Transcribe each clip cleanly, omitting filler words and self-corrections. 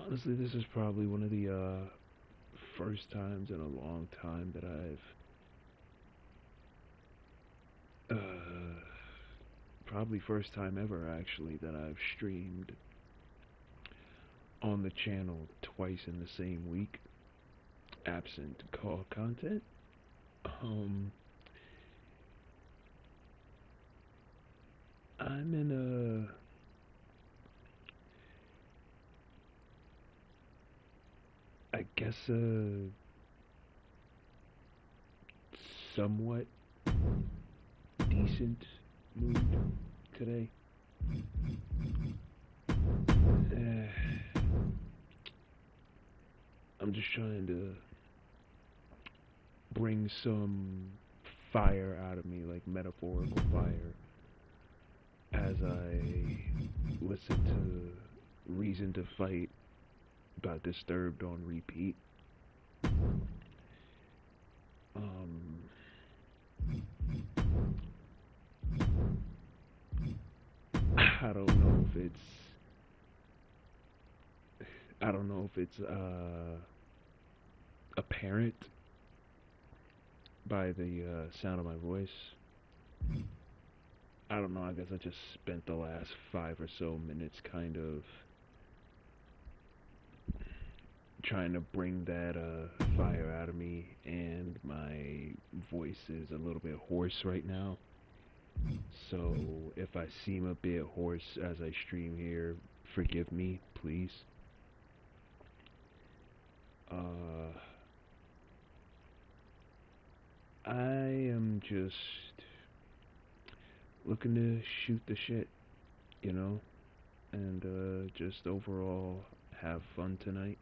Honestly, this is probably one of the first times in a long time that probably first time ever actually, that I've streamed on the channel twice in the same week, absent call content. Um, I'm in I guess, a somewhat decent mood today. Uh, I'm just trying to bring some fire out of me, like metaphorical fire, as I listen to Reason to Fight by Disturbed on repeat. Um, I don't know if it's I don't know if it's apparent by the sound of my voice. I don't know. I guess I just spent the last 5 or so minutes kind of trying to bring that fire out of me, and my voice is a little bit hoarse right now. So if I seem a bit hoarse as I stream here, forgive me, please. Uh, I am just looking to shoot the shit, you know, and just overall have fun tonight.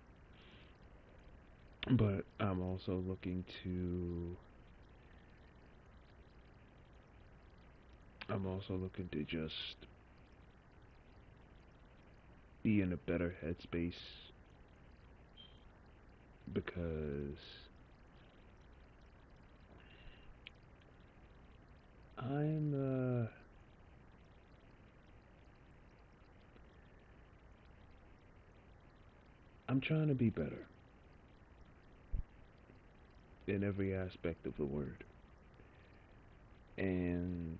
But I'm also looking to just be in a better headspace because I'm I'm trying to be better in every aspect of the word. And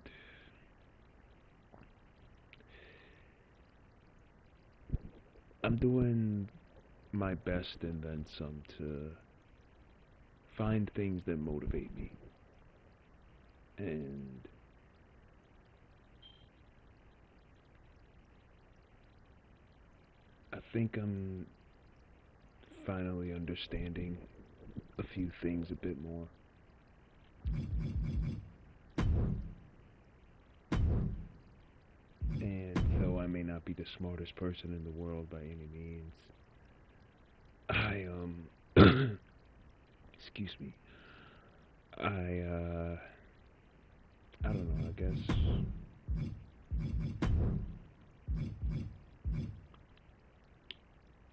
I'm doing my best and then some to find things that motivate me. And I think I'm finally understanding a few things a bit more. And though I may not be the smartest person in the world by any means, I excuse me. I I don't know,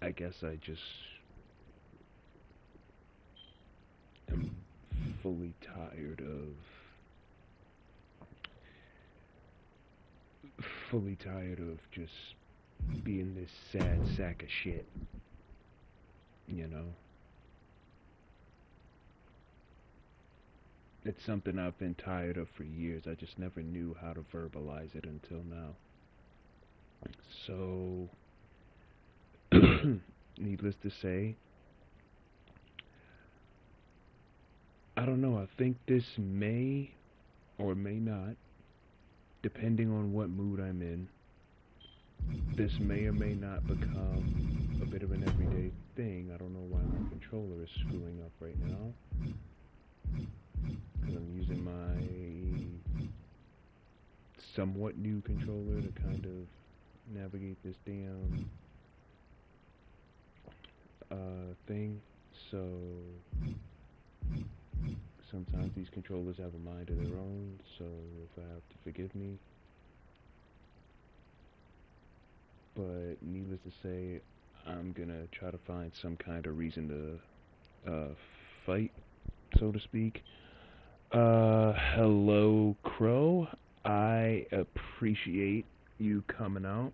I guess I just am fully tired of just being this sad sack of shit, you know? It's something I've been tired of for years. I just never knew how to verbalize it until now. So, needless to say, I don't know. I think this may or may not, depending on what mood I'm in, this may or may not become a bit of an everyday thing. I don't know why my controller is screwing up right now. Because I'm using my somewhat new controller to kind of navigate this damn thing. So sometimes these controllers have a mind of their own. So if I have to forgive me. But needless to say, I'm gonna try to find some kind of reason to fight, so to speak. Hello, Crow. I appreciate you coming out.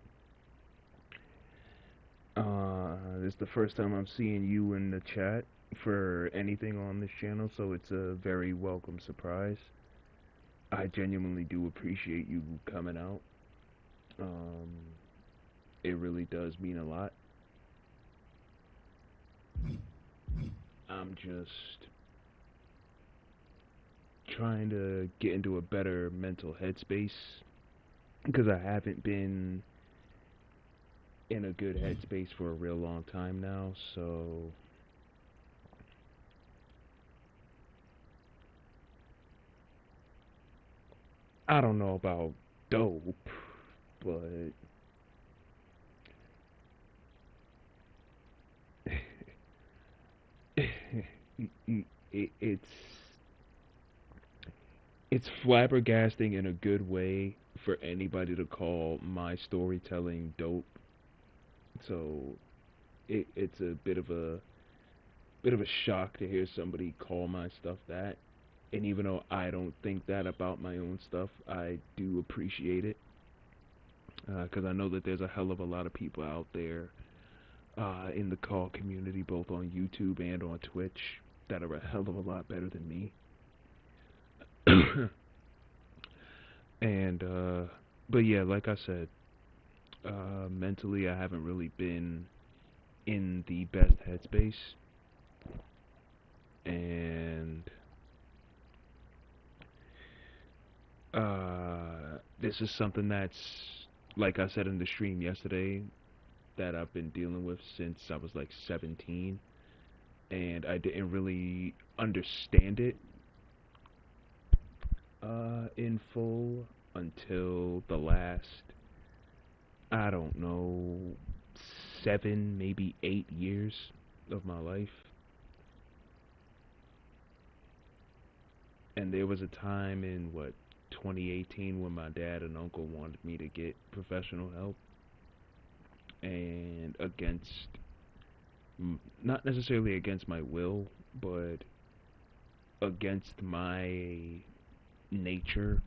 This is the first time I'm seeing you in the chat for anything on this channel, so it's a very welcome surprise. I genuinely do appreciate you coming out. Um, it really does mean a lot. I'm just trying to get into a better mental headspace because I haven't been in a good headspace for a real long time now, so I don't know about dope, but it's flabbergasting in a good way for anybody to call my storytelling dope. So it's a bit of a shock to hear somebody call my stuff that. And even though I don't think that about my own stuff, I do appreciate it because I know that there's a hell of a lot of people out there in the call community, both on YouTube and on Twitch, that are a hell of a lot better than me. And but yeah, like I said, mentally I haven't really been in the best headspace, and this is something that's, like I said in the stream yesterday, that I've been dealing with since I was like 17, and I didn't really understand it in full until the last, I don't know, 7, maybe 8 years of my life. And there was a time in, what, 2018 when my dad and uncle wanted me to get professional help, and against, not necessarily against my will, but against my nature,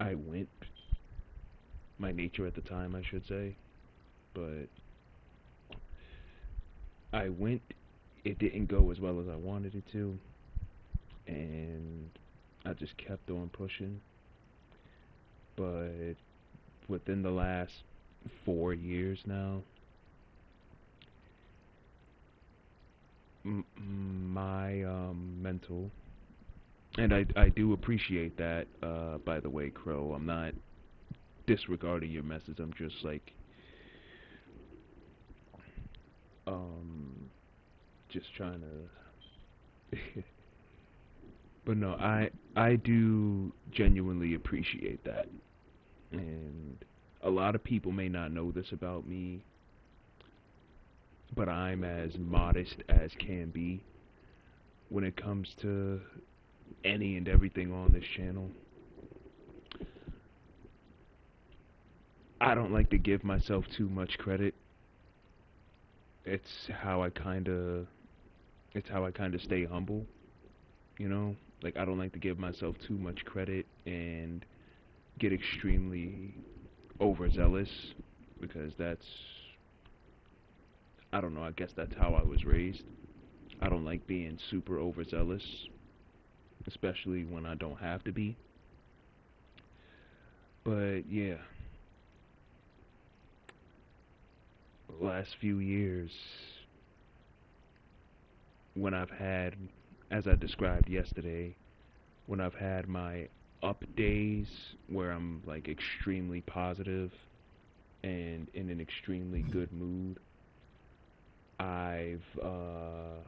I went. My nature at the time, I should say. But I went. It didn't go as well as I wanted it to, and I just kept on pushing. But within the last 4 years now, my mental, and I do appreciate that. By the way, Crow, I'm not disregarding your message. I'm just like um just trying to. But no, I do genuinely appreciate that. And a lot of people may not know this about me, but I'm as modest as can be when it comes to any and everything on this channel. I don't like to give myself too much credit. It's how I kind of stay humble, you know? Like I don't like to give myself too much credit and get extremely overzealous because that's, I don't know, I guess that's how I was raised. I don't like being super overzealous, especially when I don't have to be. But yeah, last few years, when I've had, as I described yesterday, when I've had my up days where I'm like extremely positive and in an extremely good mood, I've I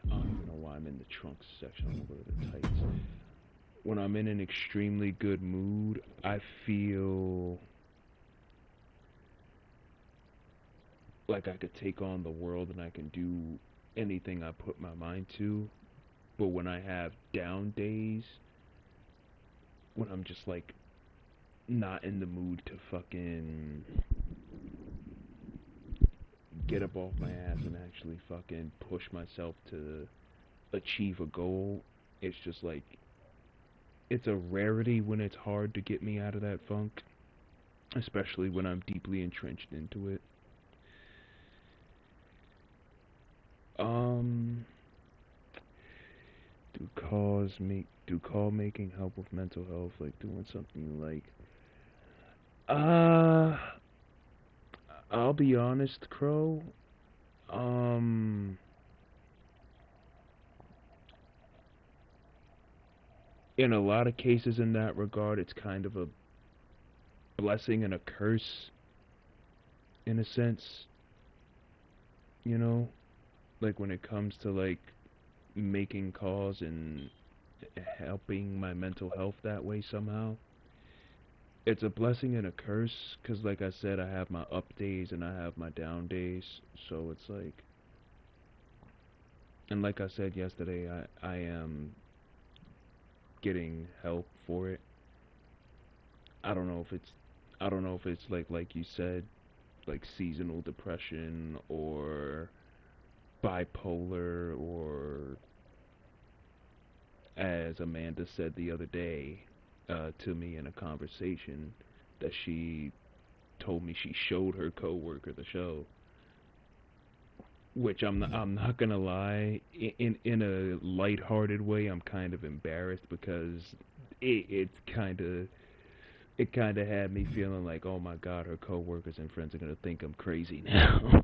don't even know why I'm in the trunks section. I'm gonna go to the tights. When I'm in an extremely good mood, I feel like I could take on the world and I can do anything I put my mind to. But when I have down days, when I'm just like not in the mood to fucking get up off my ass and actually fucking push myself to achieve a goal, it's just like, it's a rarity when it's hard to get me out of that funk, especially when I'm deeply entrenched into it. Um, do call making help with mental health, like doing something you like? Uh, I'll be honest, Crow. Um, in a lot of cases in that regard, it's kind of a blessing and a curse in a sense, you know? Like when it comes to like making calls and helping my mental health that way somehow. It's a blessing and a curse because, like I said, I have my up days and I have my down days. So it's like, and like I said yesterday, I am getting help for it. I don't know if it's, I don't know if it's like you said, like seasonal depression or bipolar or as Amanda said the other day to me in a conversation that she told me she showed her coworker the show, which I'm not gonna lie, in a lighthearted way, I'm kind of embarrassed because it's it kind of had me feeling like, oh my God, her coworkers and friends are gonna think I'm crazy now.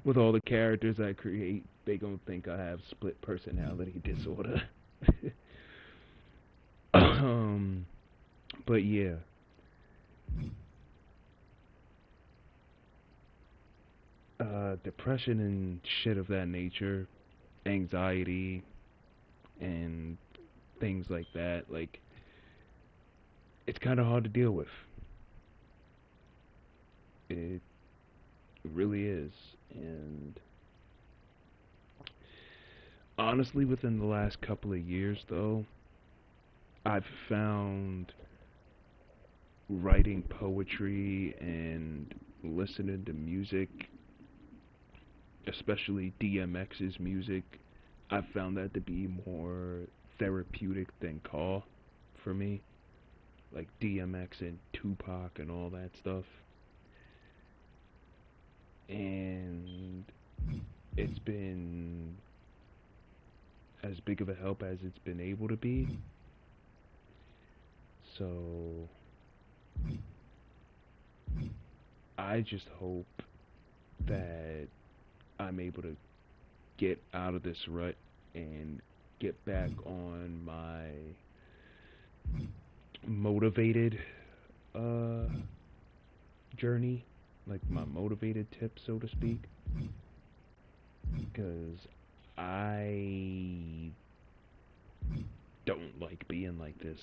With all the characters I create, they gonna think I have split personality disorder. um, but yeah, depression and shit of that nature, anxiety and things like that, like it's kind of hard to deal with. It really is. And honestly, within the last couple of years, though, I've found writing poetry and listening to music, especially DMX's music, I've found that to be more therapeutic than Call for me. Like DMX and Tupac and all that stuff. And it's been as big of a help as it's been able to be. So I just hope that I'm able to get out of this rut and get back on my motivated uh journey, like my motivated tip, so to speak, because I don't like being like this,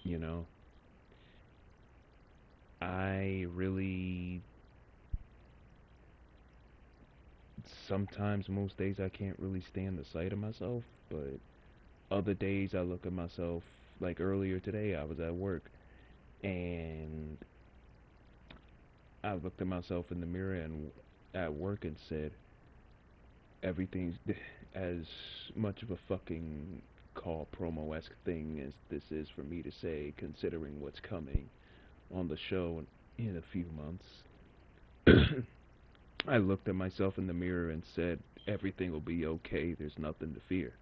you know? I really sometimes most days I can't really stand the sight of myself, but other days I look at myself like earlier today I was at work and I looked at myself in the mirror and at work and said everything's as much of a fucking call promo-esque thing as this is for me to say considering what's coming on the show in a few months. I looked at myself in the mirror and said everything will be okay, there's nothing to fear.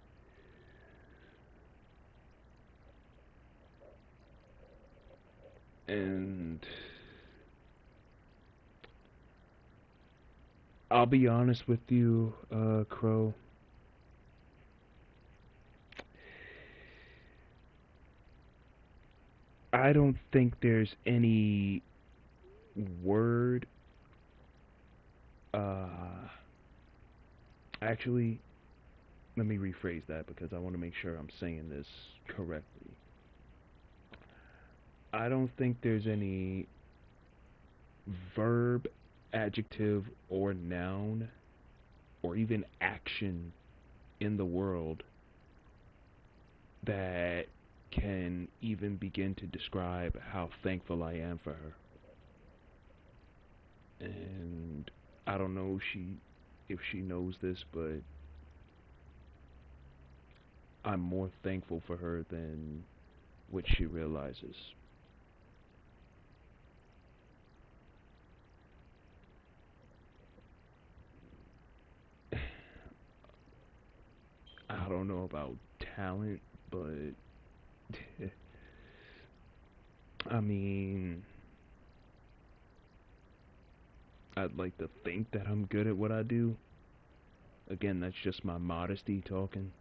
And I'll be honest with you, Crow. I don't think there's any word. Uh, actually, let me rephrase that because I want to make sure I'm saying this correctly. I don't think there's any verb, adjective, or noun, or even action in the world that can even begin to describe how thankful I am for her. And I don't know if she knows this, but I'm more thankful for her than what she realizes. don't know about talent, but I mean, I'd like to think that I'm good at what I do. Again, that's just my modesty talking.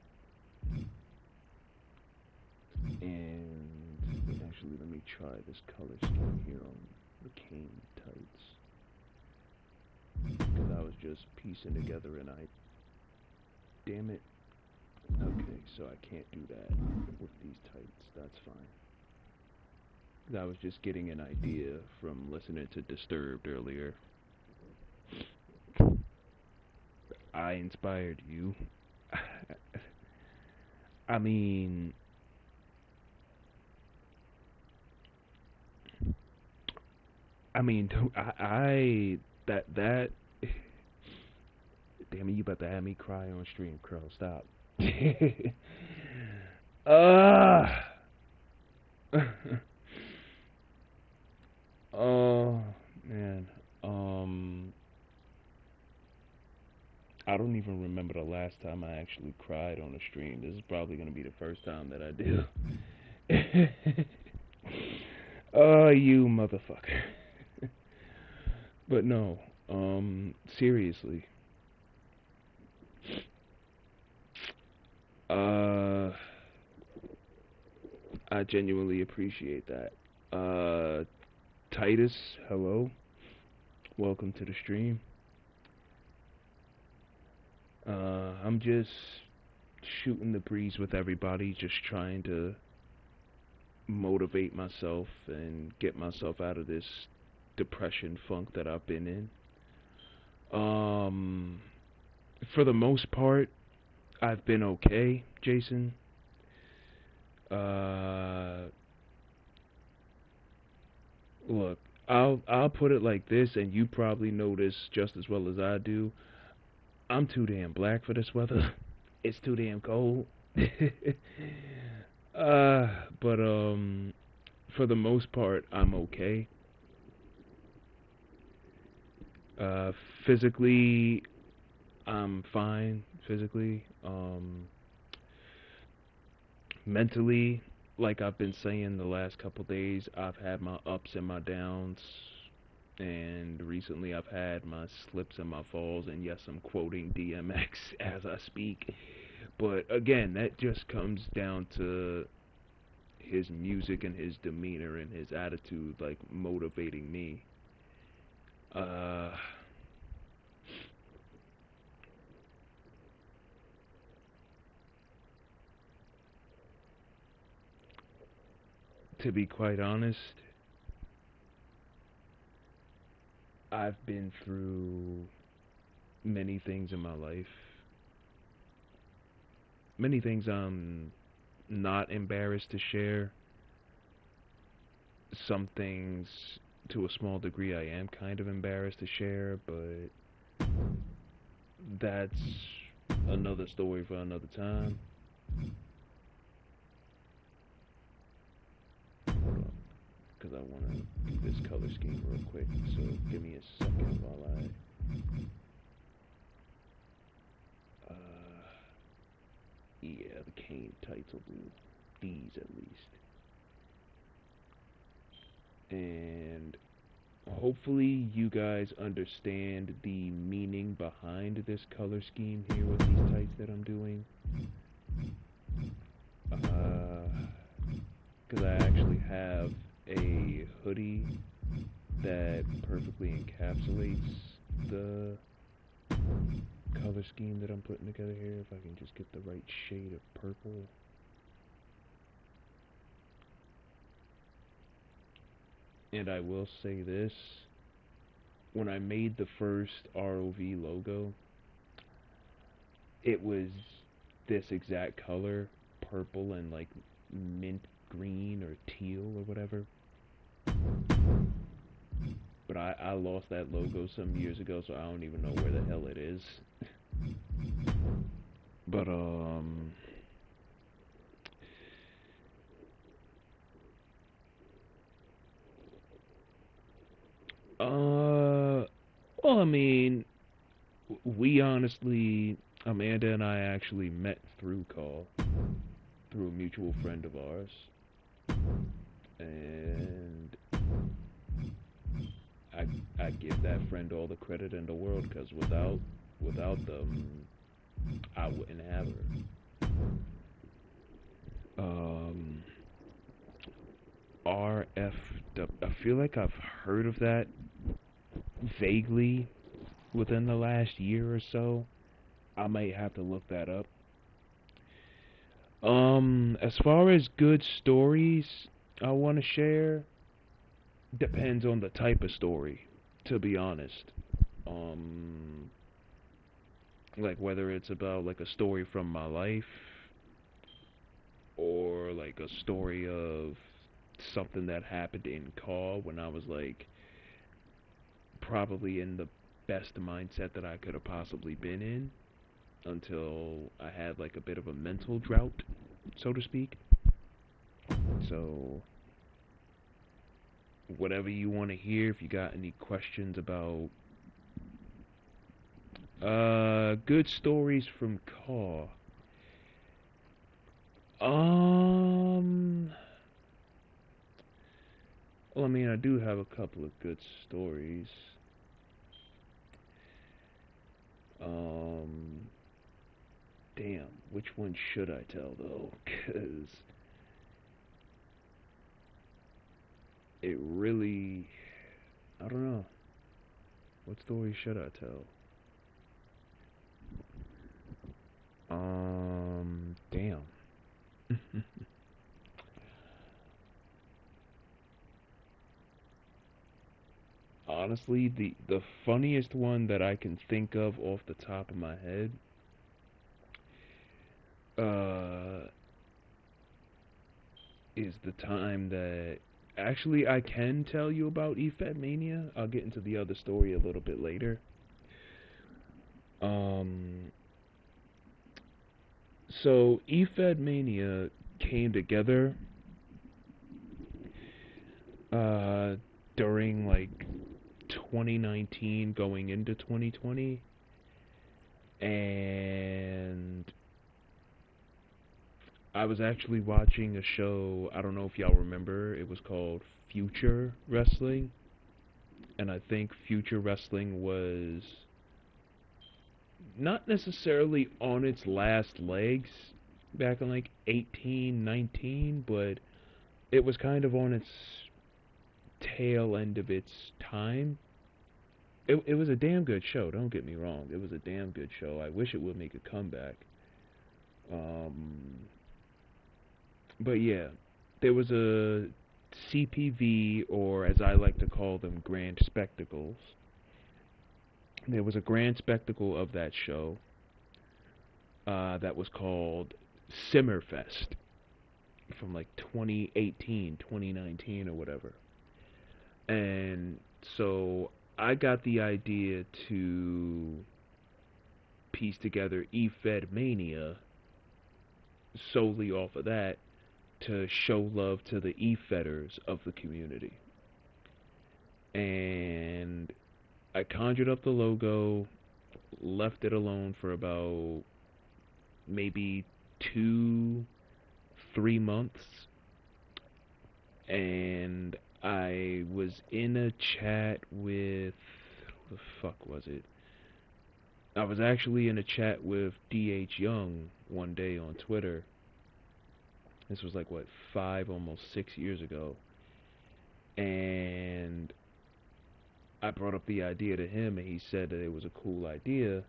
And actually, let me try this color scheme here on the cane tights. Because I was just piecing together and damn it. Okay, so I can't do that with these tights. That's fine. I was just getting an idea from listening to Disturbed earlier. I inspired you. I mean, I mean, that. Damn it, you about to have me cry on stream, Crow. Stop. Ah. Oh man. Um, I don't even remember the last time I actually cried on a stream. This is probably gonna be the first time that I do. Oh, you motherfucker. But no, seriously. Uh, I genuinely appreciate that. Titus, hello. Welcome to the stream. I'm just shooting the breeze with everybody, just trying to motivate myself and get myself out of this depression funk that I've been in. For the most part, I've been okay, Jason. Uh, Look, I'll put it like this, and you probably know this just as well as I do. I'm too damn black for this weather. It's too damn cold. uh, but for the most part, I'm okay. Uh, Physically, I'm fine. Physically, mentally, like I've been saying the last couple days, I've had my ups and my downs, and recently I've had my slips and my falls, and yes, I'm quoting DMX as I speak. But again, that just comes down to his music and his demeanor and his attitude, like motivating me. Uh, to be quite honest, I've been through many things in my life. Many things I'm not embarrassed to share. Some things, to a small degree, I am kind of embarrassed to share, but that's another story for another time. Hold on, because I want to do this color scheme real quick. So give me a second while I. Yeah, the cane tights will do. These at least. And hopefully you guys understand the meaning behind this color scheme here with these tights that I'm doing. Because I actually have a hoodie that perfectly encapsulates the color scheme that I'm putting together here. If I can just get the right shade of purple. And I will say this, when I made the first ROV logo, it was this exact color, purple and like mint green or teal or whatever. But I lost that logo some years ago, so I don't even know where the hell it is. But well, I mean, we honestly Amanda and I actually met through call, through a mutual friend of ours, and I I give that friend all the credit in the world because without them, I wouldn't have her. Um, I feel like I've heard of that vaguely within the last year or so. I might have to look that up. As far as good stories I want to share, depends on the type of story, to be honest. Um, like whether it's about like a story from my life or like a story of something that happened in call when I was like probably in the best mindset that I could have possibly been in until I had like a bit of a mental drought, so to speak. So whatever you want to hear, if you got any questions about good stories from call. Um well, I mean, I do have a couple of good stories. Um Damn, which one should I tell though? Cuz it really, I don't know. What story should I tell? Damn. Honestly, the funniest one that I can think of off the top of my head, uh, is the time that actually I can tell you about eFed Mania. I'll get into the other story a little bit later. Um, so eFed Mania came together uh during like 2019 going into 2020, and I was actually watching a show, I don't know if y'all remember, it was called Future Wrestling, and I think Future Wrestling was not necessarily on its last legs back in like 18, 19, but it was kind of on its tail end of its time. It was a damn good show, don't get me wrong. It was a damn good show. I wish it would make a comeback. Um, but yeah, there was a CPV, or as I like to call them, Grand Spectacles. There was a Grand Spectacle of that show that was called Simmerfest from like 2018, 2019, or whatever. And so I got the idea to piece together eFed Mania solely off of that to show love to the eFedders of the community. And I conjured up the logo, left it alone for about maybe 2, 3 months, and I was in a chat with, who the fuck was it? I was actually in a chat with DH Young one day on Twitter. This was like what, 5, almost 6 years ago, and I brought up the idea to him, and he said that it was a cool idea.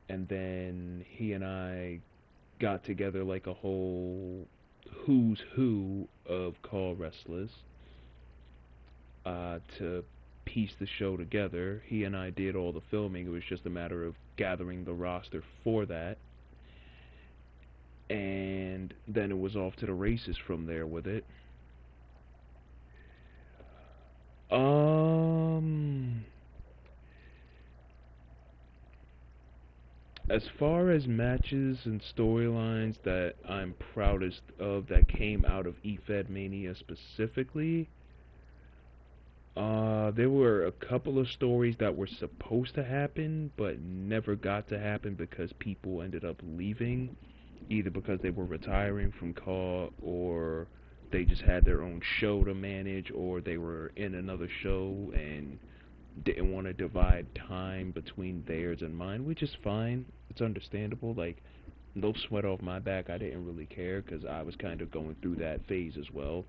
And then he and I got together like a whole who's who of call wrestlers to piece the show together. He and I did all the filming. It was just a matter of gathering the roster for that. And then it was off to the races from there with it. Um, as far as matches and storylines that I'm proudest of that came out of eFed Mania specifically, There were a couple of stories that were supposed to happen, but never got to happen because people ended up leaving, either because they were retiring from CAW, or they just had their own show to manage, or they were in another show and didn't want to divide time between theirs and mine, which is fine. It's understandable. Like, no sweat off my back. I didn't really care because I was kind of going through that phase as well.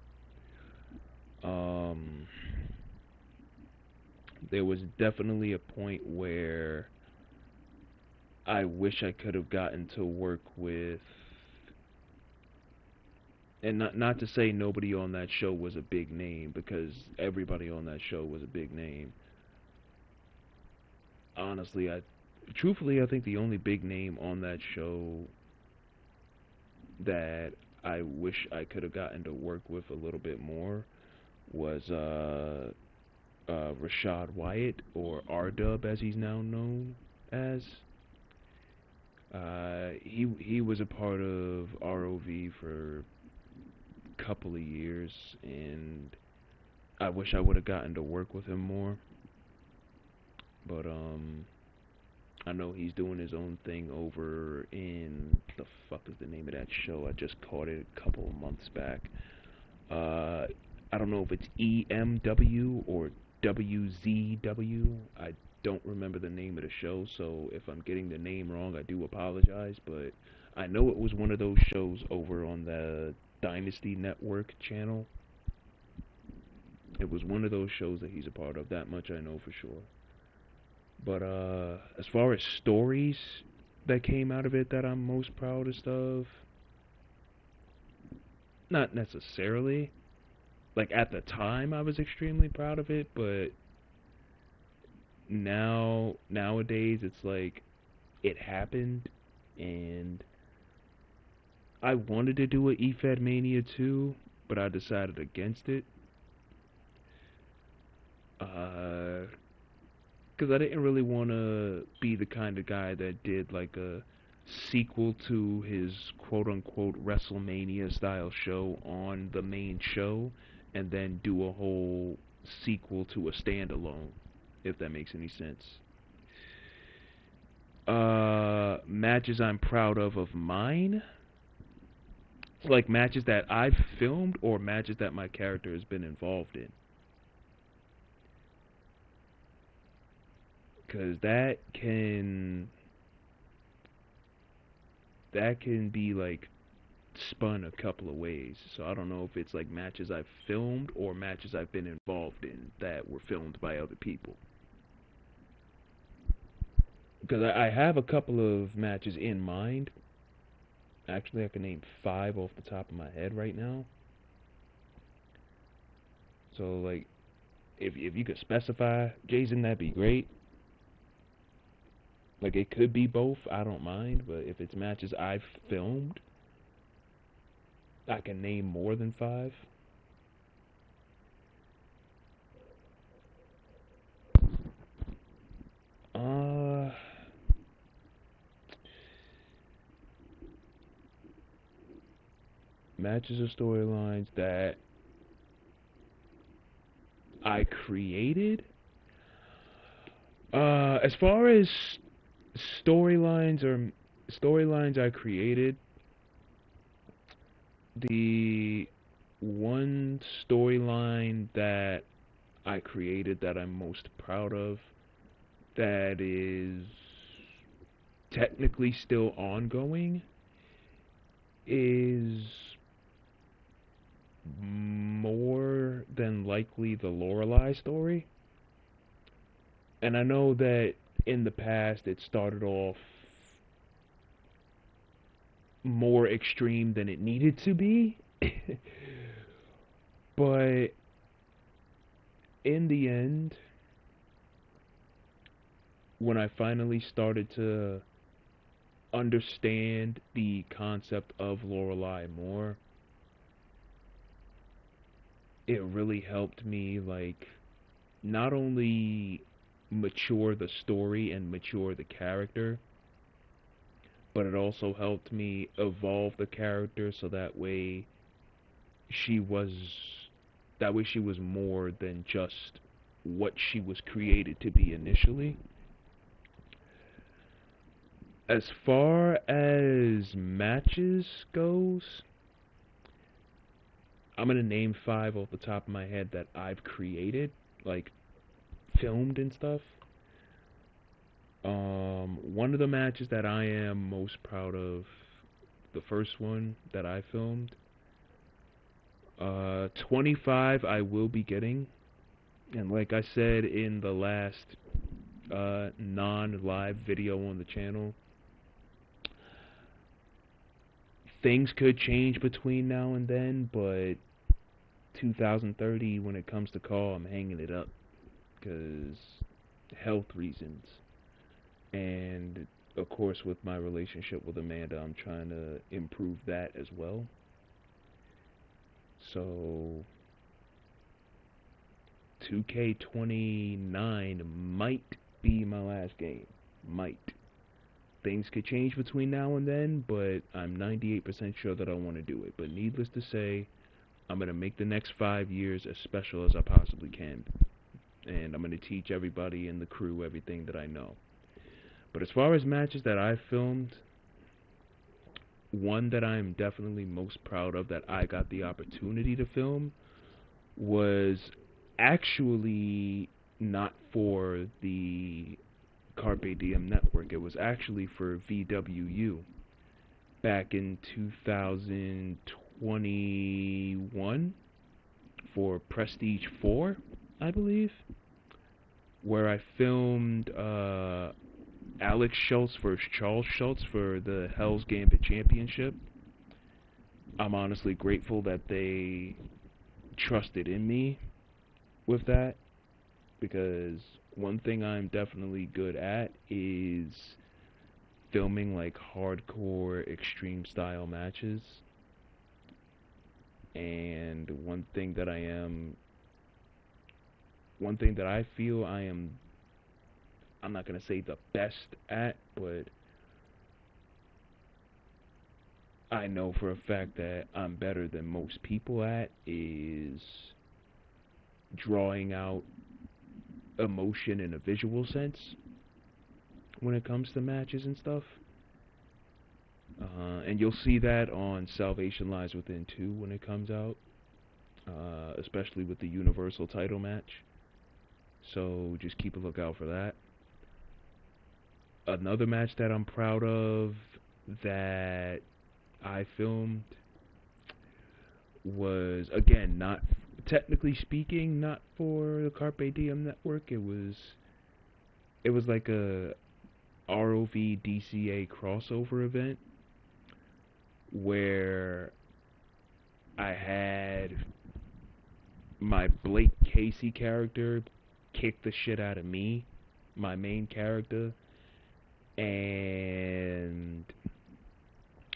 Um, there was definitely a point where I wish I could have gotten to work with, and not to say nobody on that show was a big name, because everybody on that show was a big name. Honestly, truthfully, I think the only big name on that show that I wish I could have gotten to work with a little bit more was Rashad Wyatt, or R Dub as he's now known as. He was a part of ROV for a couple of years, and I wish I would have gotten to work with him more. But I know he's doing his own thing over in, the fuck is the name of that show? I just caught it a couple of months back. Uh, I don't know if it's EMW or WZW. I don't remember the name of the show, so if I'm getting the name wrong, I do apologize. But I know it was one of those shows over on the Dynasty Network channel. It was one of those shows that he's a part of. That much I know for sure. But as far as stories that came out of it that I'm most proudest of, not necessarily. Like at the time, I was extremely proud of it, but nowadays it's like it happened, and I wanted to do a EFED Mania 2, but I decided against it. Uh, because I didn't really want to be the kind of guy that did like a sequel to his quote unquote WrestleMania style show on the main show and then do a whole sequel to a standalone, if that makes any sense. Matches I'm proud of mine. It's like matches that I've filmed or matches that my character has been involved in. Cause that can be like spun a couple of ways. So I don't know if it's like matches I've filmed or matches I've been involved in that were filmed by other people. Because I have a couple of matches in mind. Actually, I can name five off the top of my head right now. So like, if you could specify, Jason, that'd be great. Like it could be both. I don't mind. But if it's matches I've filmed, I can name more than five. Uh, Matches or storylines that I created. As far as storylines or storylines I created, the one storyline that I created that I'm most proud of, that is technically still ongoing, is more than likely the Lorelai story. And I know that in the past it started off more extreme than it needed to be. But in the end, when I finally started to understand the concept of Lorelai more, it really helped me, like, not only mature the story and mature the character, but it also helped me evolve the character so she was that way she was more than just what she was created to be initially. As far as matches goes, I'm gonna name 5 off the top of my head that I've created, like filmed and stuff. One of the matches that I am most proud of, the first one that I filmed. 25 I will be getting, and like I said in the last non-live video on the channel, things could change between now and then, but 2030, when it comes to call, I'm hanging it up because health reasons, and of course with my relationship with Amanda, I'm trying to improve that as well. So 2K29 might be my last game. Might. Things could change between now and then, but I'm 98% sure that I want to do it. But needless to say, I'm going to make the next 5 years as special as I possibly can. And I'm going to teach everybody in the crew everything that I know. But as far as matches that I filmed, one that I'm definitely most proud of that I got the opportunity to film was actually not for the Carpe Diem network. It was actually for VWU back in 2021 for Prestige 4, I believe, where I filmed Alex Schultz versus Charles Schultz for the Hell's Gambit Championship. I'm honestly grateful that they trusted in me with that, because one thing I'm definitely good at is filming like hardcore extreme style matches, and one thing that I feel I'm not gonna say the best at, but I know for a fact that I'm better than most people at, is drawing out emotion in a visual sense when it comes to matches and stuff. And you'll see that on Salvation Lies Within 2 when it comes out, especially with the Universal title match. So just keep a lookout for that. Another match that I'm proud of that I filmed was, again, not technically speaking, not for the Carpe Diem network. It was like a ROV DCA crossover event where I had my Blake Casey character kick the shit out of me, my main character, and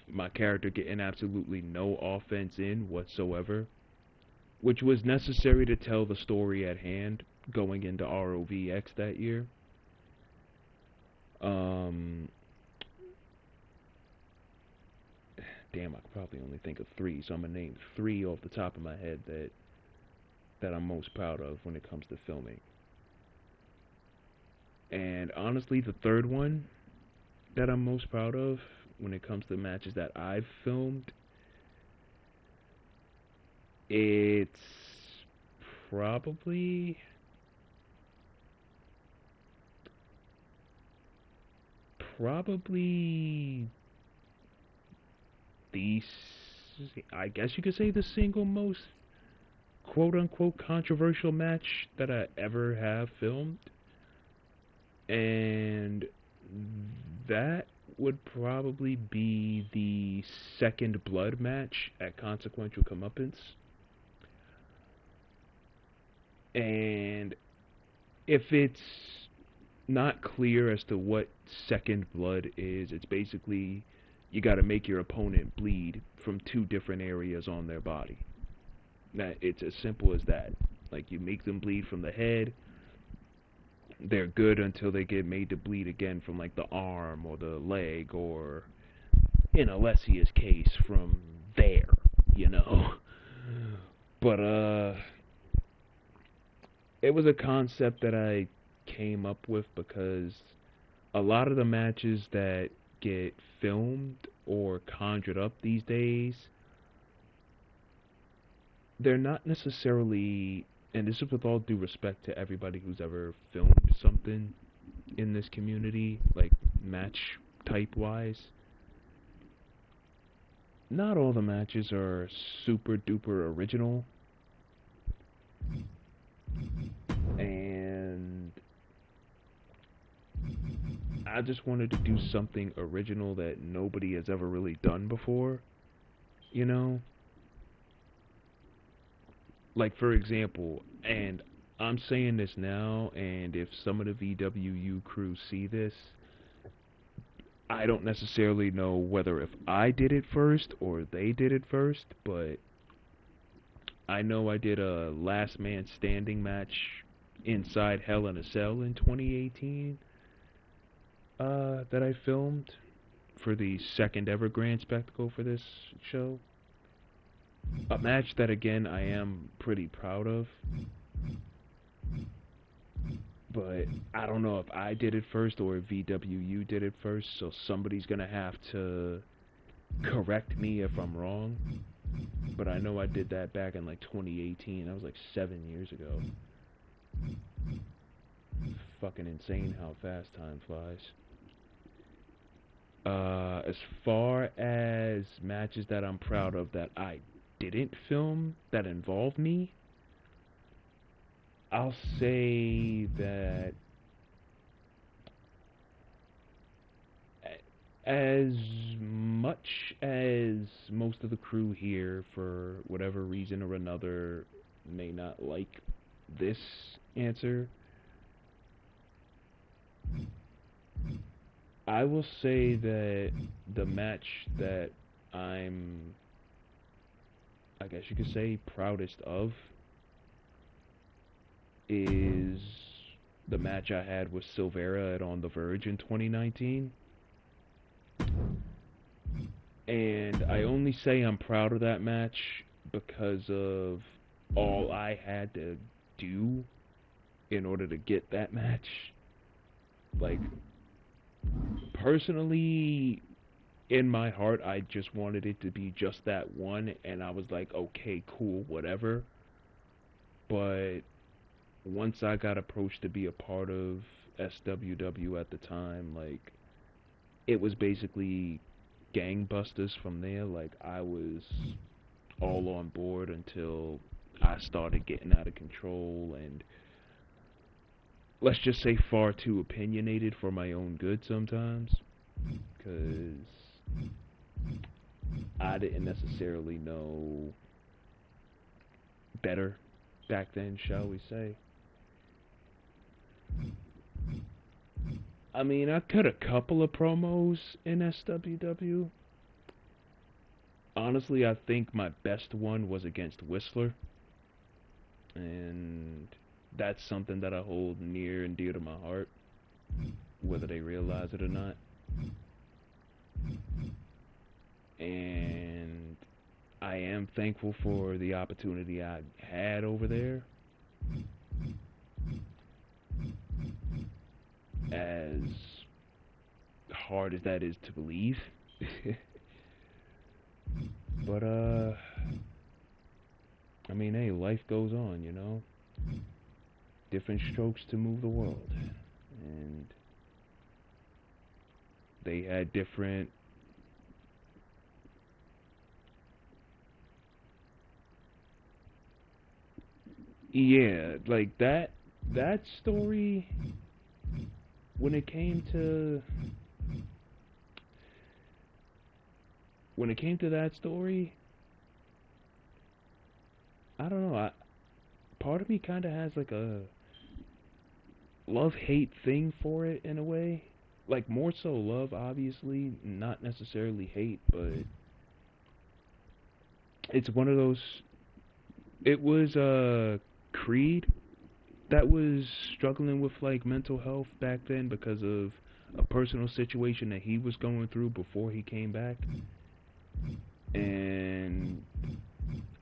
my character getting absolutely no offense in whatsoever, which was necessary to tell the story at hand going into ROVX that year. Damn, I could probably only think of 3, so I'm gonna name 3 off the top of my head that I'm most proud of when it comes to filming. And honestly, the third one that I'm most proud of when it comes to matches that I've filmed, it's probably the, I guess you could say, the single most quote-unquote controversial match that I ever have filmed. And that would probably be the Second Blood match at Consequential Comeuppance. And if it's not clear as to what Second Blood is, it's basically you got to make your opponent bleed from 2 different areas on their body. Now, it's as simple as that. Like, you make them bleed from the head, they're good until they get made to bleed again from like the arm or the leg, or in Alessia's case from there, you know. But it was a concept that I came up with because a lot of the matches that get filmed or conjured up these days, they're not necessarily, and this is with all due respect to everybody who's ever filmed something in this community, like match type wise, not all the matches are super duper original, and I just wanted to do something original that nobody has ever really done before, you know? Like, for example, and I'm saying this now, and if some of the VWU crew see this, I don't necessarily know whether if I did it first or they did it first, but I know I did a last man standing match inside Hell in a Cell in 2018 that I filmed for the second ever Grand Spectacle for this show. A match that, again, I am pretty proud of, but I don't know if I did it first or if VWU did it first, so somebody's gonna have to correct me if I'm wrong. But I know I did that back in like 2018. That was like 7 years ago. Fucking insane how fast time flies. As far as matches that I'm proud of that I didn't film that involved me, I'll say that as much as most of the crew here, for whatever reason or another, may not like this answer, I will say that the match that I'm, I guess you could say, proudest of is the match I had with Silvera at On the Verge in 2019. And I only say I'm proud of that match because of all I had to do in order to get that match. Like, personally, in my heart, I just wanted it to be just that one, and I was like, okay, cool, whatever. But once I got approached to be a part of SWW at the time, like, it was basically gangbusters from there. Like, I was all on board until I started getting out of control and, let's just say, far too opinionated for my own good sometimes. Because I didn't necessarily know better back then, shall we say. I mean, I cut a couple of promos in SWW. Honestly, I think my best one was against Whistler, and that's something that I hold near and dear to my heart, whether they realize it or not. And I am thankful for the opportunity I had over there, as hard as that is to believe. But, I mean, hey, life goes on, you know? Different strokes to move the world. And they had different, yeah, like that story, when it came to that story, I don't know. Part of me kind of has like a love hate thing for it in a way. Like, more so love, obviously, not necessarily hate, but it's one of those. It was Creed that was struggling with like mental health back then because of a personal situation that he was going through before he came back. And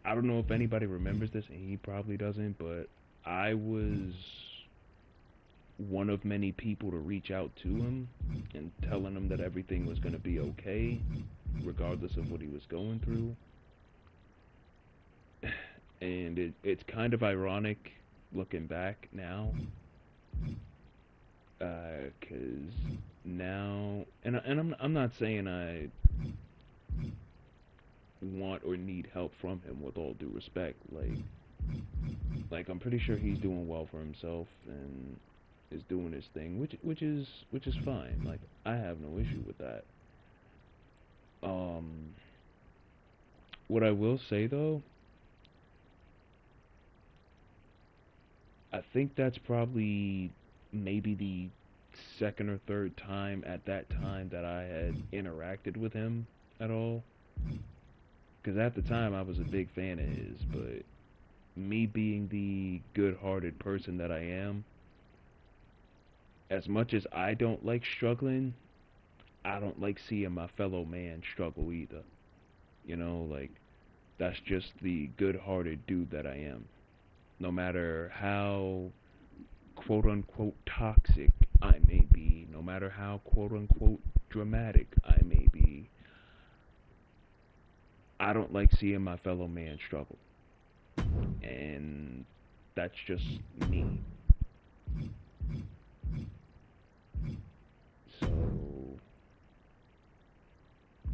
I don't know if anybody remembers this, and he probably doesn't, but I was one of many people to reach out to him and telling him that everything was going to be okay, regardless of what he was going through. And it's kind of ironic looking back now, because now, and I'm not saying I want or need help from him with all due respect. Like I'm pretty sure he's doing well for himself and is doing his thing, which is fine. Like I have no issue with that. Um, what I will say though, I think that's probably maybe the second or third time at that time that I had interacted with him at all. Because at the time I was a big fan of his, but me being the good-hearted person that I am, as much as I don't like struggling, I don't like seeing my fellow man struggle either. Like that's just the good-hearted dude that I am. No matter how quote unquote toxic I may be, no matter how quote unquote dramatic I may be, I don't like seeing my fellow man struggle. And that's just me. So,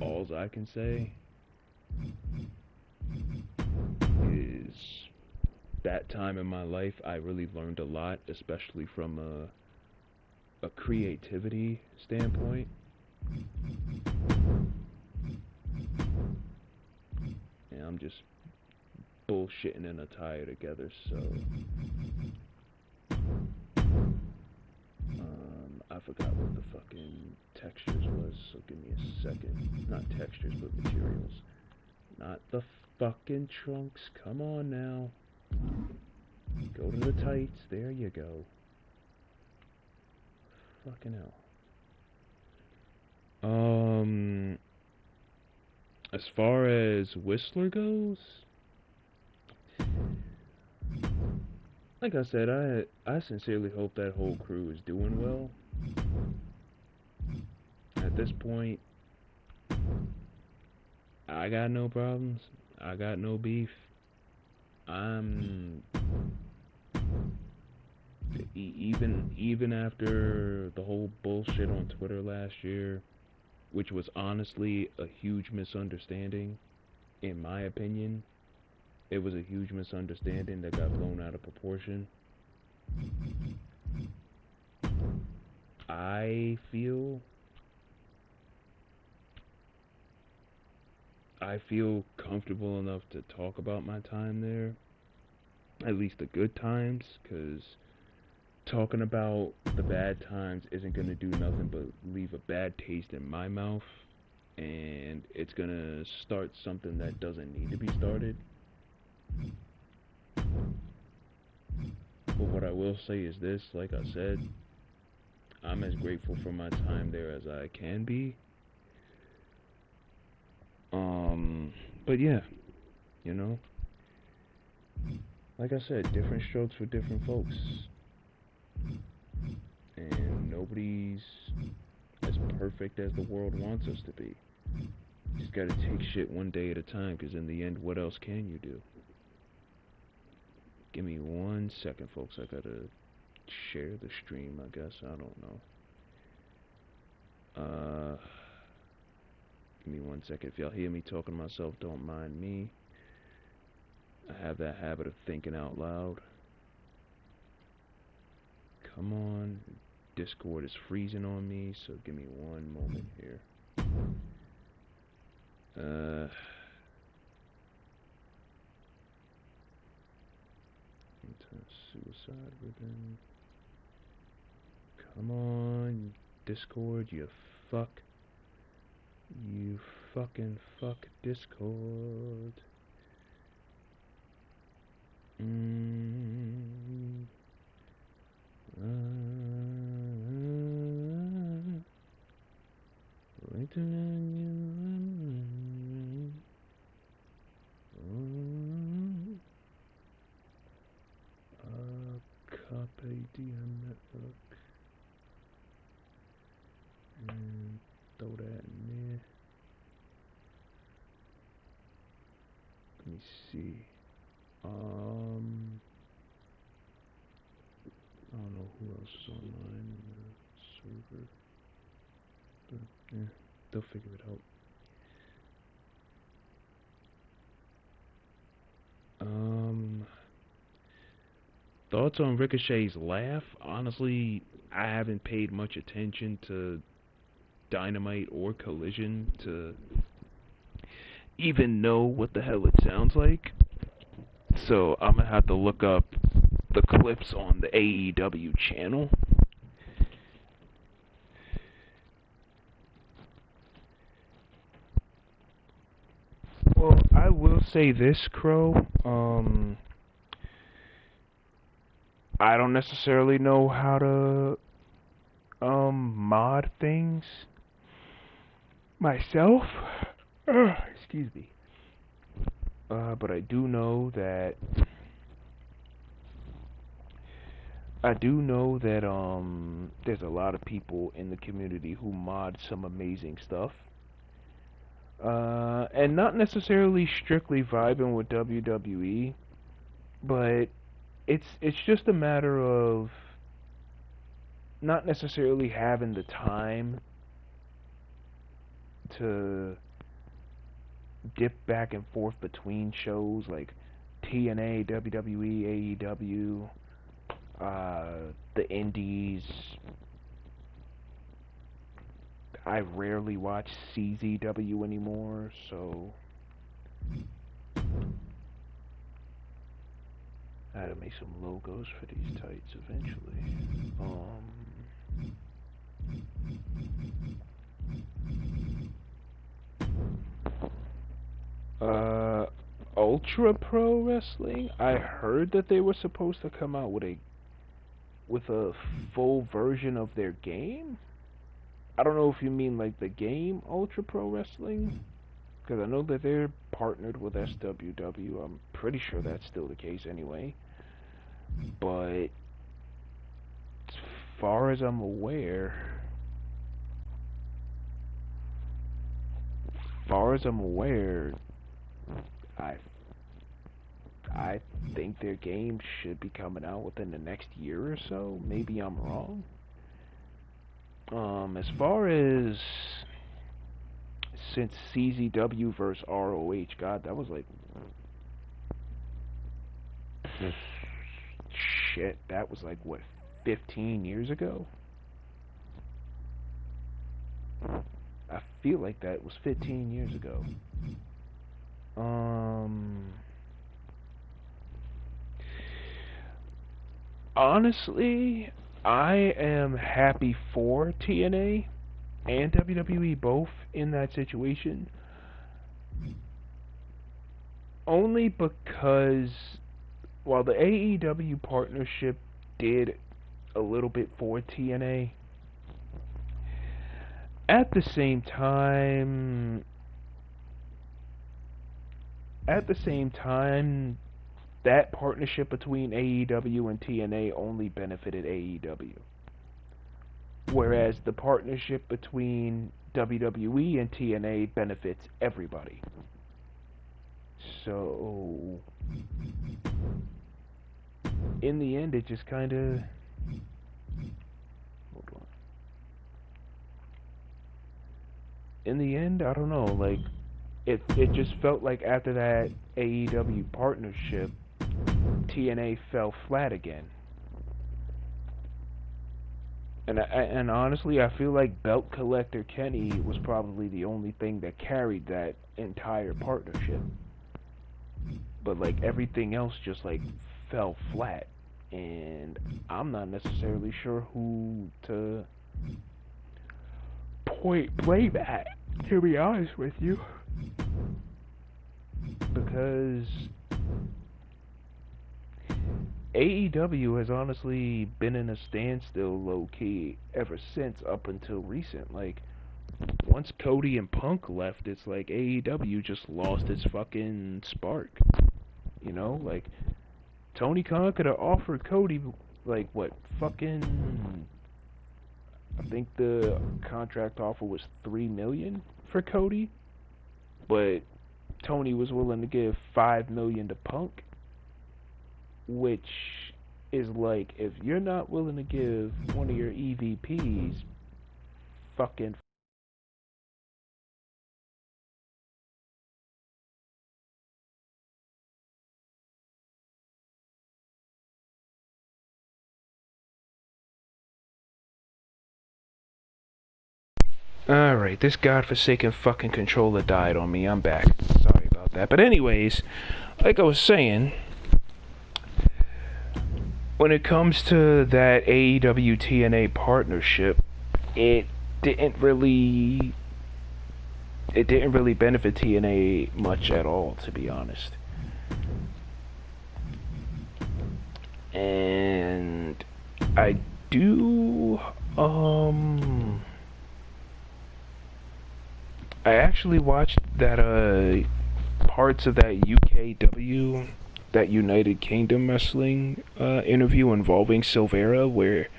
alls I can say is that time in my life I really learned a lot, especially from a creativity standpoint. And I'm just bullshitting in a tire together, so I forgot what the fucking textures was, so give me a second. Not textures, but materials. Not the fucking trunks. Come on now. Go to the tights. There you go. Fucking hell. As far as Whistler goes, like I said, I sincerely hope that whole crew is doing well. At this point, I got no problems. I got no beef. I'm even after the whole bullshit on Twitter last year, which was honestly a huge misunderstanding, in my opinion. It was a huge misunderstanding that got blown out of proportion. I feel I feel comfortable enough to talk about my time there, at least the good times, because talking about the bad times isn't going to do nothing but leave a bad taste in my mouth, and it's going to start something that doesn't need to be started. But what I will say is this, like I said, I'm as grateful for my time there as I can be. But yeah, you know, like I said, different strokes for different folks. And nobody's as perfect as the world wants us to be. Just gotta take shit one day at a time, because in the end, what else can you do? Give me 1 second, folks. I gotta share the stream, I guess. I don't know. Give me 1 second. If y'all hear me talking to myself, don't mind me. I have that habit of thinking out loud. Come on. Discord is freezing on me, so give me one moment here. Suicide ribbon. Come on, Discord, you fuck. You fucking fuck Discord. Mm. Wait till see. I don't know who else is online in the server, but yeah, they'll figure it out. Thoughts on Ricochet's laugh? Honestly, I haven't paid much attention to Dynamite or Collision to even know what the hell it sounds like. So I'm gonna have to look up the clips on the AEW channel. Well, I will say this, Crow. I don't necessarily know how to mod things myself. Excuse me. But I do know that there's a lot of people in the community who mod some amazing stuff. And not necessarily strictly vibing with WWE, but it's just a matter of not necessarily having the time to dip back and forth between shows like TNA, WWE, AEW, the Indies. I rarely watch CZW anymore, so I gotta make some logos for these tights eventually. Ultra Pro Wrestling. I heard that they were supposed to come out with a full version of their game. I don't know if you mean like the game Ultra Pro Wrestling, because I know that they're partnered with SWW. I'm pretty sure that's still the case anyway. But as far as I'm aware, I I think their game should be coming out within the next year or so. Maybe I'm wrong. As far as since CZW versus ROH, God, that was like shit. That was like what, 15 years ago? I feel like that was 15 years ago. Honestly, I am happy for TNA and WWE both in that situation. Only because while the AEW partnership did a little bit for TNA, at the same time, that partnership between AEW and TNA only benefited AEW. Whereas the partnership between WWE and TNA benefits everybody. So, in the end, it just kind of... Hold on. In the end, I don't know, like, it just felt like after that AEW partnership, TNA fell flat again. And honestly, I feel like Belt Collector Kenny was probably the only thing that carried that entire partnership. But like everything else just like fell flat, and I'm not necessarily sure who to blame at, to be honest with you, because AEW has honestly been in a standstill low-key ever since up until recent. Like, once Cody and Punk left, it's like AEW just lost its fucking spark. You know, like, Tony Khan could have offered Cody, like, what, fucking... I think the contract offer was $3 million for Cody, but Tony was willing to give 5 million to Punk, which is like, if you're not willing to give one of your EVPs fucking. Alright, this godforsaken fucking controller died on me. I'm back. Sorry about that. But anyways, like I was saying, when it comes to that AEW TNA partnership, it didn't really benefit TNA much at all, to be honest. And I do I actually watched that parts of that UKW, that United Kingdom Wrestling interview involving Silvera, where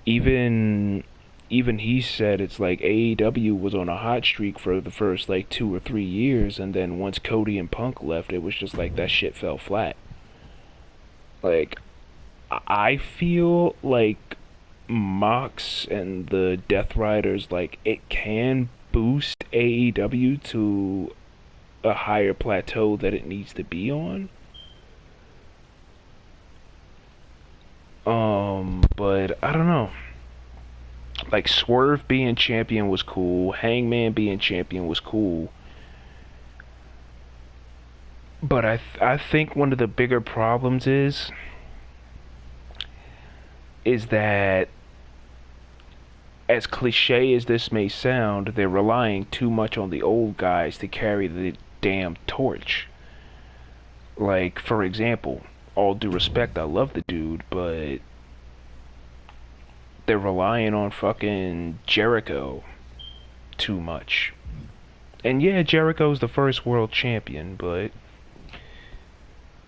even he said it's like AEW was on a hot streak for the first like 2 or 3 years, and then once Cody and Punk left, it was just like that shit fell flat. Like, I feel like Mox and the Death Riders, like, it can boost AEW to a higher plateau that it needs to be on. But I don't know. Like, Swerve being champion was cool. Hangman being champion was cool. But I think one of the bigger problems is that, as cliche as this may sound, they're relying too much on the old guys to carry the damn torch. Like, for example, all due respect, I love the dude, but they're relying on fucking Jericho too much. And yeah, Jericho's the first world champion, but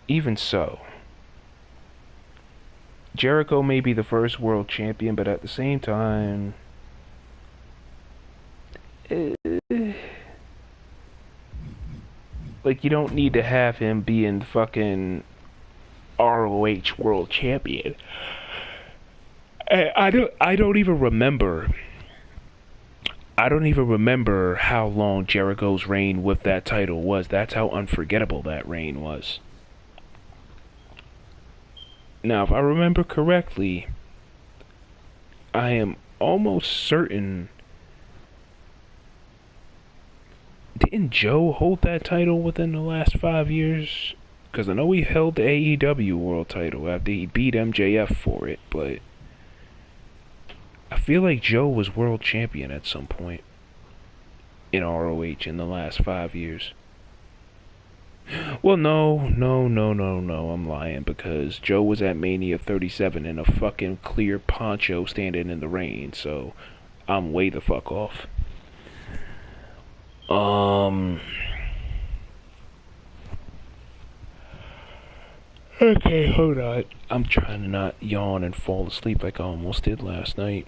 even so, Jericho may be the first world champion, but at the same time, like, you don't need to have him being fucking ROH world champion. I don't even remember. I don't even remember how long Jericho's reign with that title was. That's how unforgettable that reign was. Now, if I remember correctly, I am almost certain. Didn't Joe hold that title within the last 5 years? Because I know he held the AEW world title after he beat MJF for it, but I feel like Joe was world champion at some point in ROH in the last 5 years. Well, no, I'm lying, because Joe was at Mania 37 in a fucking clear poncho standing in the rain, so I'm way the fuck off. Okay, hold on. I'm trying to not yawn and fall asleep like I almost did last night.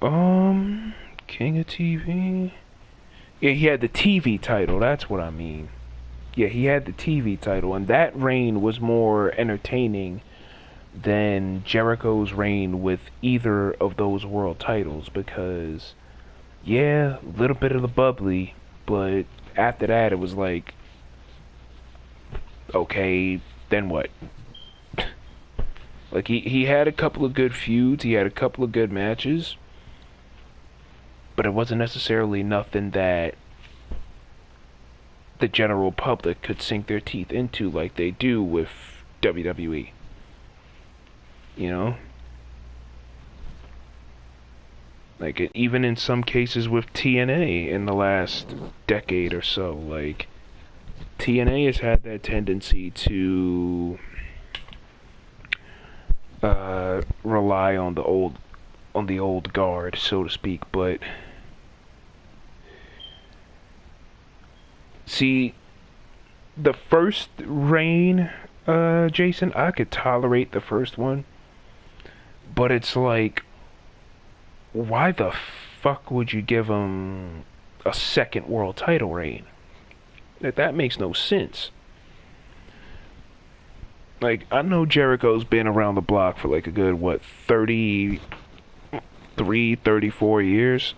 King of TV? Yeah, he had the TV title, that's what I mean. Yeah, he had the TV title, and that reign was more entertaining than Jericho's reign with either of those world titles, because, yeah, a little bit of the bubbly, but after that it was like, okay, then what? Like, he had a couple of good feuds, he had a couple of good matches, but it wasn't necessarily nothing that the general public could sink their teeth into like they do with WWE. You know? Like, even in some cases with TNA in the last decade or so, like, TNA has had that tendency to rely on the old guard, so to speak, but see, the first reign, Jason, I could tolerate the first one, but it's like, why the fuck would you give him a second world title reign. That makes no sense. Like, I know Jericho's been around the block for like a good, what, 33, 34 years?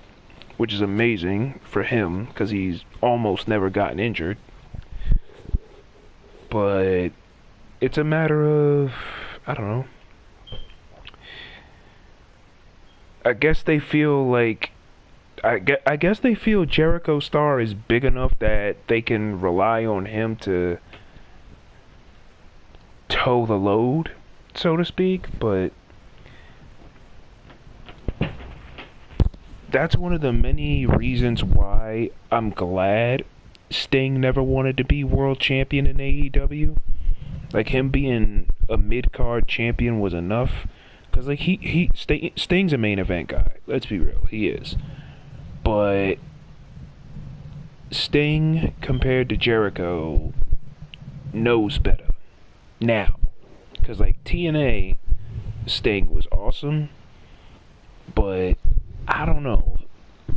Which is amazing for him, because he's almost never gotten injured. But it's a matter of, I don't know. I guess they feel like, I guess they feel Jericho Star is big enough that they can rely on him to toe the load, so to speak, but that's one of the many reasons why I'm glad Sting never wanted to be world champion in AEW. Like, him being a mid-card champion was enough. Because, like, Sting's a main event guy. Let's be real. He is. But Sting, compared to Jericho, knows better. Now. Because, like, TNA, Sting was awesome. But, I don't know.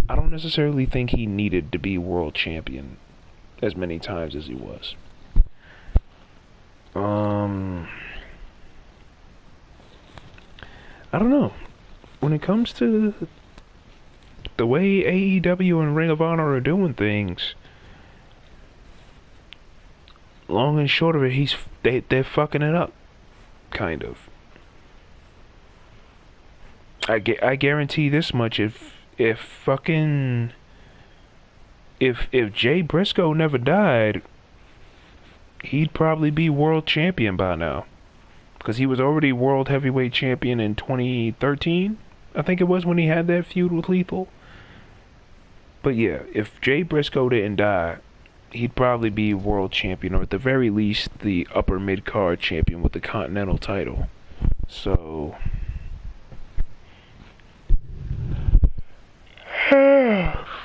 I don't necessarily think he needed to be world champion as many times as he was. I don't know. When it comes to the way AEW and Ring of Honor are doing things, long and short of it, they're fucking it up, kind of. I guarantee this much: if Jay Briscoe never died, he'd probably be world champion by now. Because he was already world heavyweight champion in 2013, I think it was, when he had that feud with Lethal. But yeah, if Jay Briscoe didn't die, he'd probably be world champion, or at the very least, the upper mid-card champion with the Continental title. So...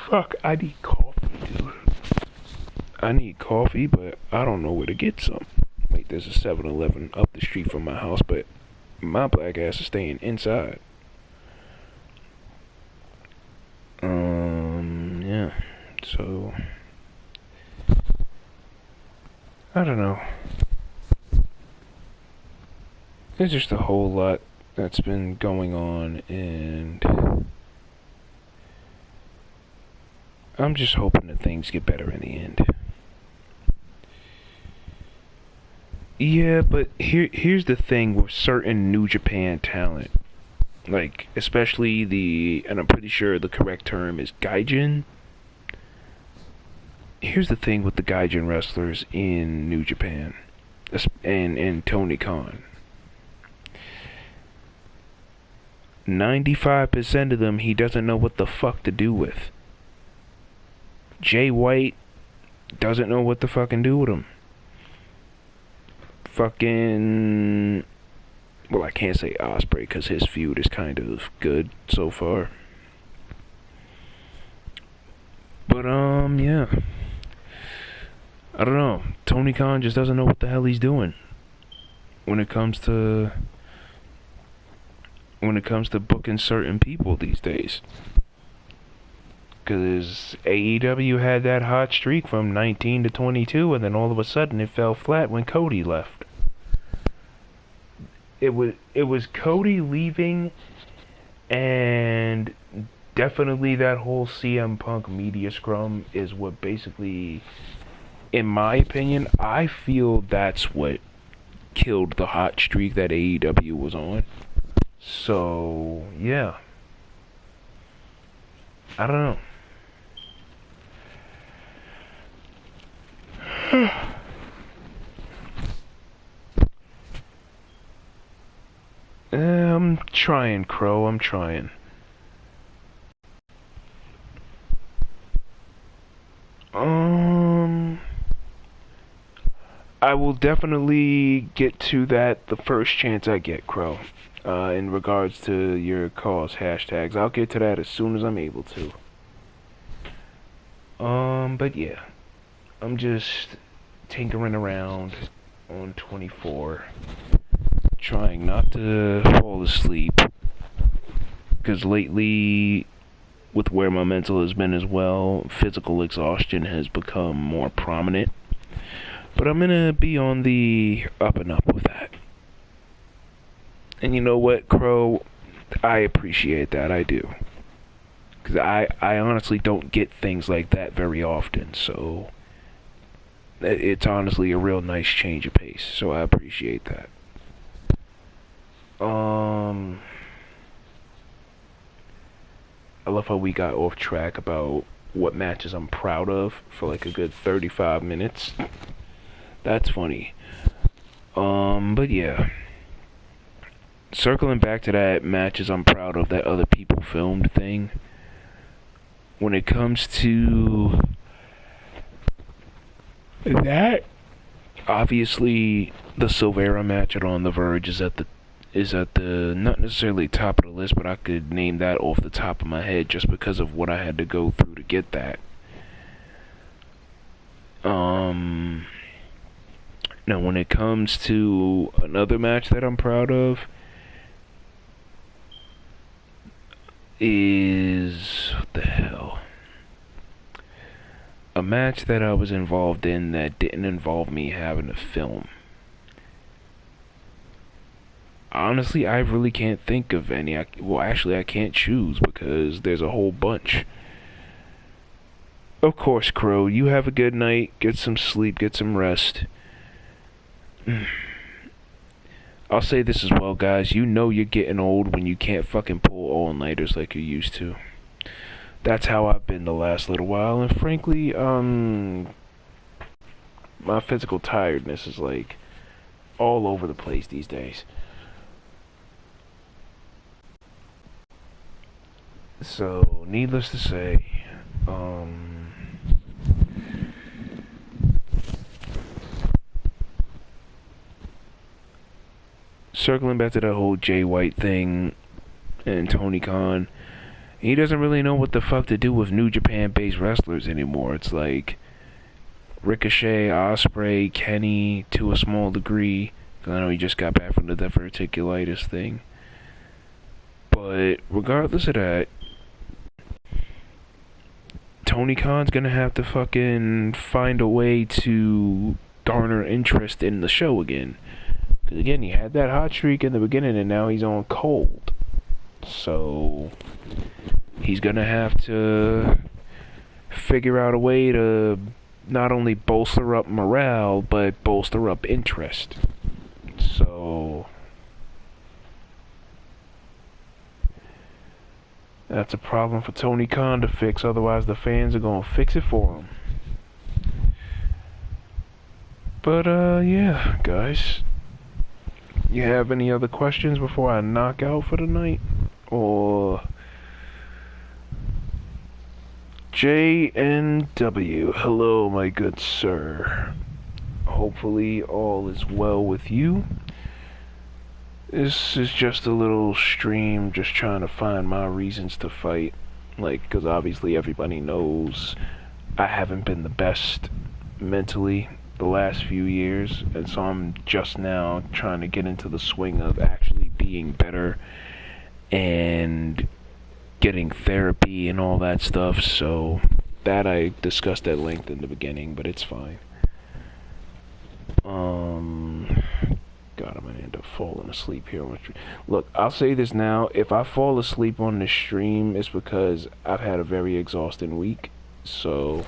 fuck, I need coffee, dude. I need coffee, but I don't know where to get some. Wait, there's a 7-Eleven up the street from my house, but my black ass is staying inside. Yeah. So, I don't know. There's just a whole lot that's been going on, and I'm just hoping that things get better in the end. Yeah, but here's the thing with certain New Japan talent. Like, especially and I'm pretty sure the correct term is Gaijin. Here's the thing with the Gaijin wrestlers in New Japan. And Tony Khan. 95% of them he doesn't know what the fuck to do with. Jay White doesn't know what to fucking do with him. Fucking... well, I can't say Ospreay because his feud is kind of good so far. But, yeah. I don't know. Tony Khan just doesn't know what the hell he's doing when it comes to booking certain people these days. Because AEW had that hot streak from 19 to 22, and then all of a sudden it fell flat when Cody left. It was Cody leaving, and definitely that whole CM Punk media scrum is what basically, in my opinion, I feel that's what killed the hot streak that AEW was on. So, yeah. I don't know. I'm trying, Crow. I'm trying. I will definitely get to that the first chance I get, Crow. In regards to your cause hashtags, I'll get to that as soon as I'm able to. But yeah, I'm just tinkering around on 24, trying not to fall asleep, because lately with where my mental has been as well, physical exhaustion has become more prominent. But I'm gonna be on the up and up with that. And you know what, Crow? I appreciate that, I do. Because I honestly don't get things like that very often, so it's honestly a real nice change of pace, so I appreciate that. I love how we got off track about what matches I'm proud of for like a good 35 minutes. That's funny. But yeah. Circling back to that matches I'm proud of that other people filmed thing. When it comes to that, obviously the Silvera match at On the Verge is at the not necessarily top of the list, but I could name that off the top of my head just because of what I had to go through to get that. Now when it comes to another match that I'm proud of is what the hell? A match that I was involved in that didn't involve me having to film. Honestly, I really can't think of any. Actually, I can't choose because there's a whole bunch. Of course, Crow, you have a good night. Get some sleep, get some rest. I'll say this as well, guys. You know you're getting old when you can't fucking pull all-nighters like you used to. That's how I've been the last little while, and frankly, my physical tiredness is like all over the place these days. So, needless to say, circling back to that whole Jay White thing and Tony Khan, he doesn't really know what the fuck to do with New Japan-based wrestlers anymore. It's like Ricochet, Ospreay, Kenny, to a small degree. I know he just got back from the diverticulitis thing. But regardless of that, Tony Khan's gonna have to fucking find a way to garner interest in the show again. Because again, he had that hot streak in the beginning and now he's on cold. So he's gonna have to figure out a way to not only bolster up morale, but bolster up interest. So that's a problem for Tony Khan to fix, otherwise the fans are gonna fix it for him. But yeah, guys. You have any other questions before I knock out for the night? Or JNW, hello my good sir. Hopefully all is well with you. This is just a little stream, just trying to find my reasons to fight. Like, because obviously everybody knows I haven't been the best mentally the last few years, and so I'm just now trying to get into the swing of actually being better and getting therapy and all that stuff. So that I discussed at length in the beginning, but it's fine. God, I'm gonna end up falling asleep here on the stream. Look, I'll say this now: if I fall asleep on the stream, it's because I've had a very exhausting week. So,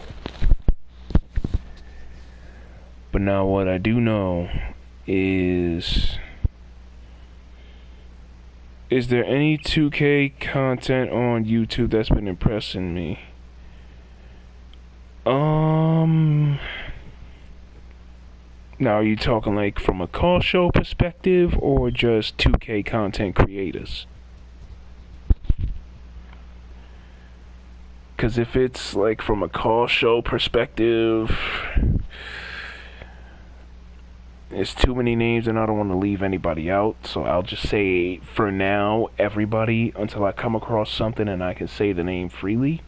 but now what I do know is there any 2K content on YouTube that's been impressing me? Now, are you talking like from a call show perspective or just 2K content creators? Because if it's like from a call show perspective, there's too many names and I don't want to leave anybody out. So I'll just say for now, everybody, until I come across something and I can say the name freely.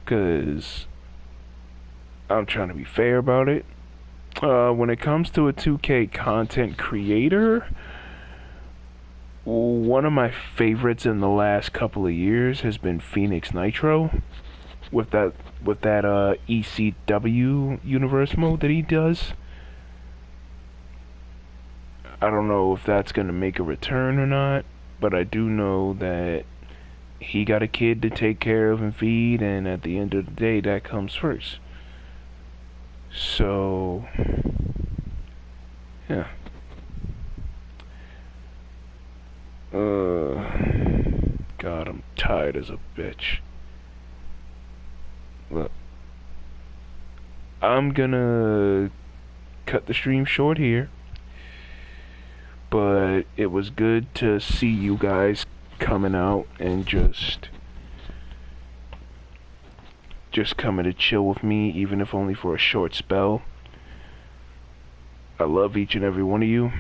Because I'm trying to be fair about it. When it comes to a 2K content creator, One of my favorites in the last couple of years has been Phoenix Nitro, with that ECW universe mode that he does. I don't know if that's gonna make a return or not, but I do know that he got a kid to take care of and feed, and at the end of the day, that comes first. So, yeah. God, I'm tired as a bitch. Look, I'm gonna cut the stream short here, but it was good to see you guys coming out and just coming to chill with me, even if only for a short spell. I love each and every one of you,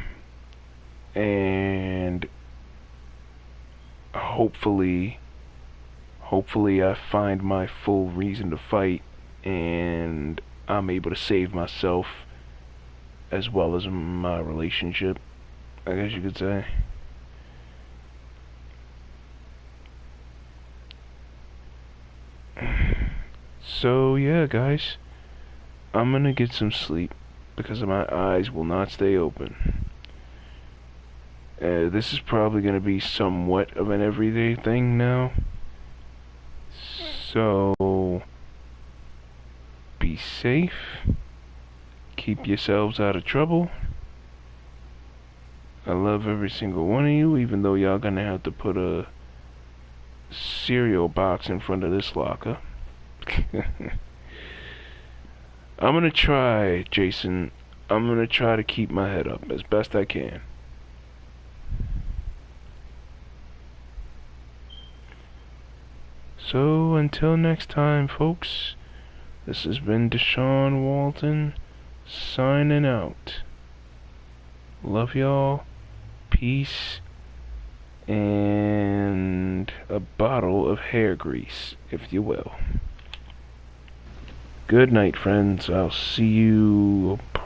and hopefully I find my full reason to fight, and I'm able to save myself as well as my relationship, I guess you could say. So yeah, guys, I'm gonna get some sleep because my eyes will not stay open. This is probably gonna be somewhat of an everyday thing now. So be safe. Keep yourselves out of trouble. I love every single one of you, even though y'all gonna have to put a cereal box in front of this locker. I'm gonna try, Jason. I'm gonna try to keep my head up as best I can. So, until next time, folks, this has been Deshaun Walton, signing out. Love y'all, peace, and a bottle of hair grease, if you will. Good night, friends. I'll see you